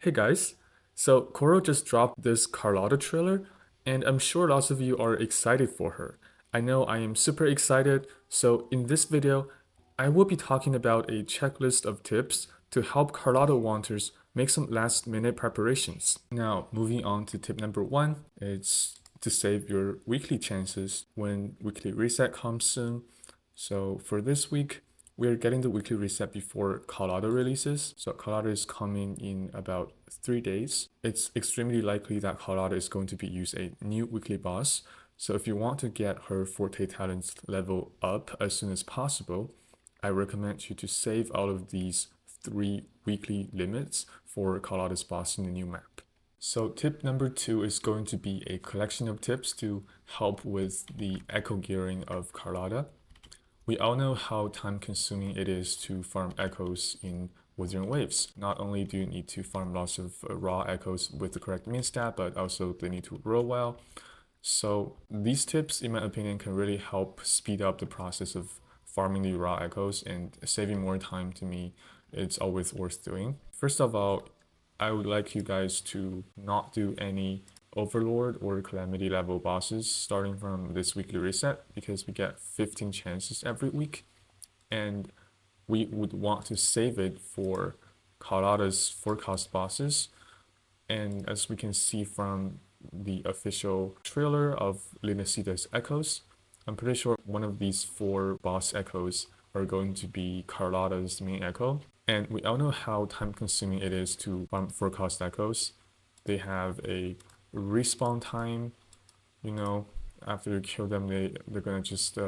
Hey guys, so Koro just dropped this Carlotta trailer, and I'm sure lots of you are excited for her. I know I am super excited, so in this video, I will be talking about a checklist of tips to help Carlotta wanters make some last minute preparations. Now, moving on to tip number one, it's to save your weekly chances when weekly reset comes soon. So for this week, we're getting the weekly reset before Carlotta releases. So Carlotta is coming in about 3 days. It's extremely likely that Carlotta is going to be use a new weekly boss. So if you want to get her Forte talents level up as soon as possible, I recommend you to save all of these 3 weekly limits for Carlotta's boss in the new map. So tip number two is going to be a collection of tips to help with the echo gearing of Carlotta. We all know how time consuming it is to farm echoes in Wuthering Waves. Not only do you need to farm lots of raw echoes with the correct min stat, but also they need to roll well. So these tips, in my opinion, can really help speed up the process of farming the raw echoes and saving more time. To me, it's always worth doing. First of all, I would like you guys to not do any Overlord or Calamity level bosses starting from this weekly reset because we get 15 chances every week, and we would want to save it for Carlotta's forecast bosses. And as we can see from the official trailer of Linacita's Echoes, I'm pretty sure one of these 4 boss echoes are going to be Carlotta's main echo. And we all know how time consuming it is to farm forecast echoes. They have a respawn time, after you kill them, they're gonna just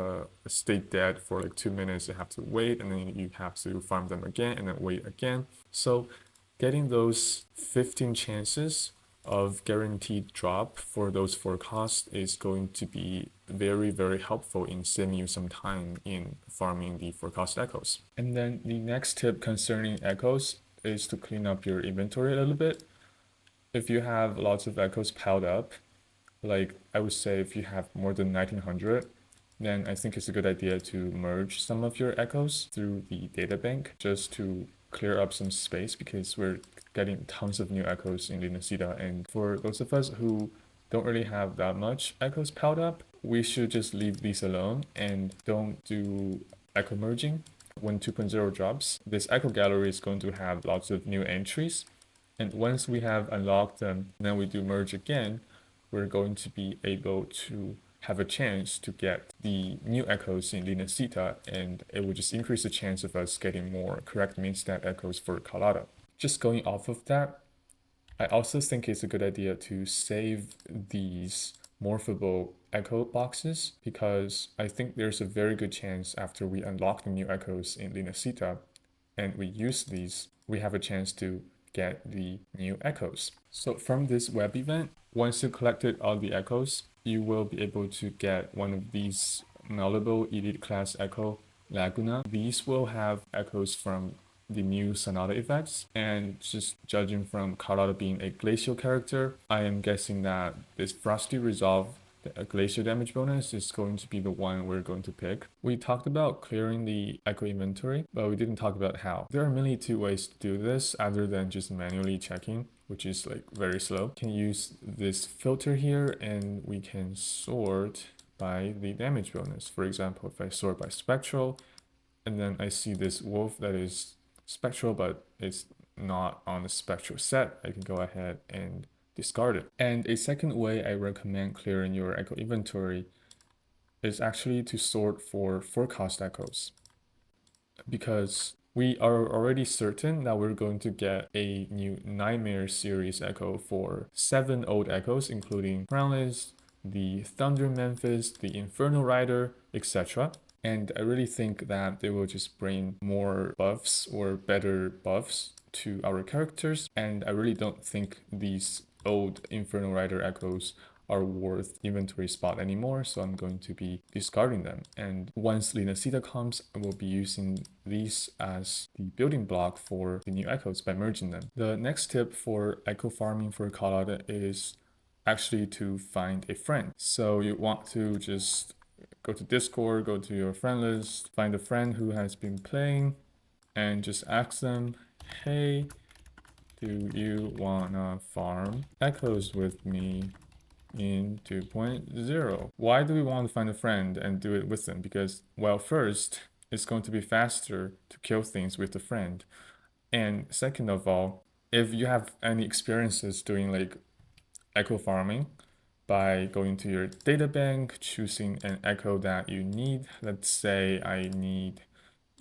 stay dead for like 2 minutes. You have to wait, and then you have to farm them again, and then wait again. So getting those 15 chances of guaranteed drop for those forecasts is going to be very, very helpful in saving you some time in farming the forecast echoes. And then the next tip concerning echoes is to clean up your inventory a little bit. If you have lots of echoes piled up, like I would say if you have more than 1900, then I think it's a good idea to merge some of your echoes through the data bank just to clear up some space because we're getting tons of new echoes in Linacita. And for those of us who don't really have that much echoes piled up, we should just leave these alone and don't do echo merging. When 2.0 drops, this echo gallery is going to have lots of new entries. And once we have unlocked them, then we do merge again, we're going to be able to have a chance to get the new echoes in Linacita, and it will just increase the chance of us getting more correct min stat echoes for Carlotta. Just going off of that, I also think it's a good idea to save these morphable echo boxes because I think there's a very good chance after we unlock the new echoes in Linacita and we use these, we have a chance to get the new echoes. So from this web event, once you collected all the echoes, you will be able to get one of these malleable elite class Echo Laguna. These will have echoes from the new Sonata effects, and just judging from Carlotta being a glacial character, I am guessing that this Frosty Resolve, the glacial damage bonus, is going to be the one we're going to pick. We talked about clearing the echo inventory, but we didn't talk about how. There are mainly 2 ways to do this other than just manually checking, which is like very slow. We can use this filter here and we can sort by the damage bonus. For example, if I sort by spectral and then I see this wolf that is spectral but it's not on the spectral set, I can go ahead and discard it. And a second way I recommend clearing your echo inventory is actually to sort for forecast echoes, because we are already certain that we're going to get a new Nightmare series echo for 7 old echoes, including Crownless, the Thunder Memphis, the Inferno Rider, etc. And I really think that they will just bring more buffs or better buffs to our characters. And I really don't think these old Inferno Rider echoes are worth inventory spot anymore, so I'm going to be discarding them. And once Linacita comes, I will be using these as the building block for the new echoes by merging them. The next tip for echo farming for Carlotta is actually to find a friend. So you want to just go to Discord, go to your friend list, find a friend who has been playing, and just ask them, hey, Do you wanna farm echoes with me in 2.0? Why do we want to find a friend and do it with them? Because, well, first, it's going to be faster to kill things with a friend. And second of all, if you have any experiences doing like echo farming, by going to your data bank, choosing an echo that you need. Let's say I need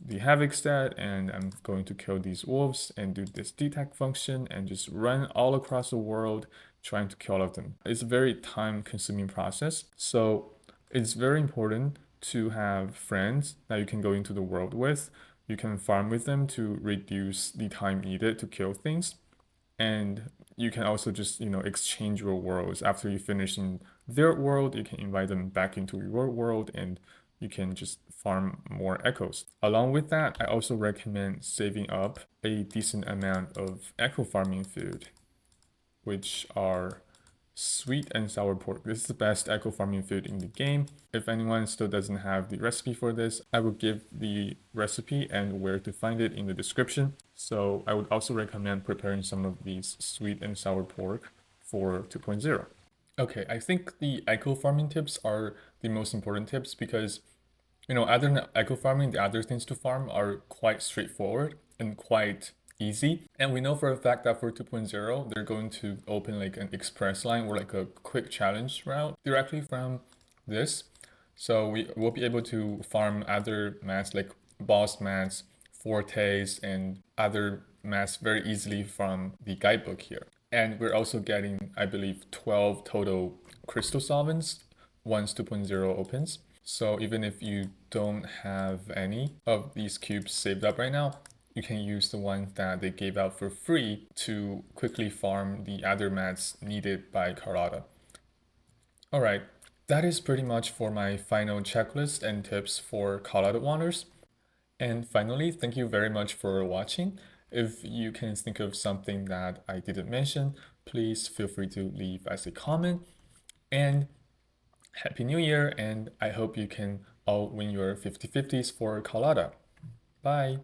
the havoc stat and I'm going to kill these wolves and do this detect function and just run all across the world trying to kill all of them. It's a very time consuming process. So it's very important to have friends that you can go into the world with. You can farm with them to reduce the time needed to kill things. And you can also just exchange your worlds after you finish in their world. You can invite them back into your world and you can just farm more echoes. Along with that, I also recommend saving up a decent amount of echo farming food, which are sweet and sour pork. This is the best echo farming food in the game. If anyone still doesn't have the recipe for this, I will give the recipe and where to find it in the description. So I would also recommend preparing some of these sweet and sour pork for 2.0. Okay, I think the echo farming tips are the most important tips because other than echo farming, the other things to farm are quite straightforward and quite easy. And we know for a fact that for 2.0, they're going to open like an express line or like a quick challenge route directly from this. So we will be able to farm other mats like boss mats, fortes, and other mats very easily from the guidebook here. And we're also getting, I believe, 12 total crystal solvents once 2.0 opens. So even if you don't have any of these cubes saved up right now, you can use the ones that they gave out for free to quickly farm the other mats needed by Carlotta. Alright, that is pretty much for my final checklist and tips for Carlotta Wanders. And finally, thank you very much for watching. If you can think of something that I didn't mention, please feel free to leave as a comment. And Happy New Year, and I hope you can all win your 50/50s for Carlotta. Bye!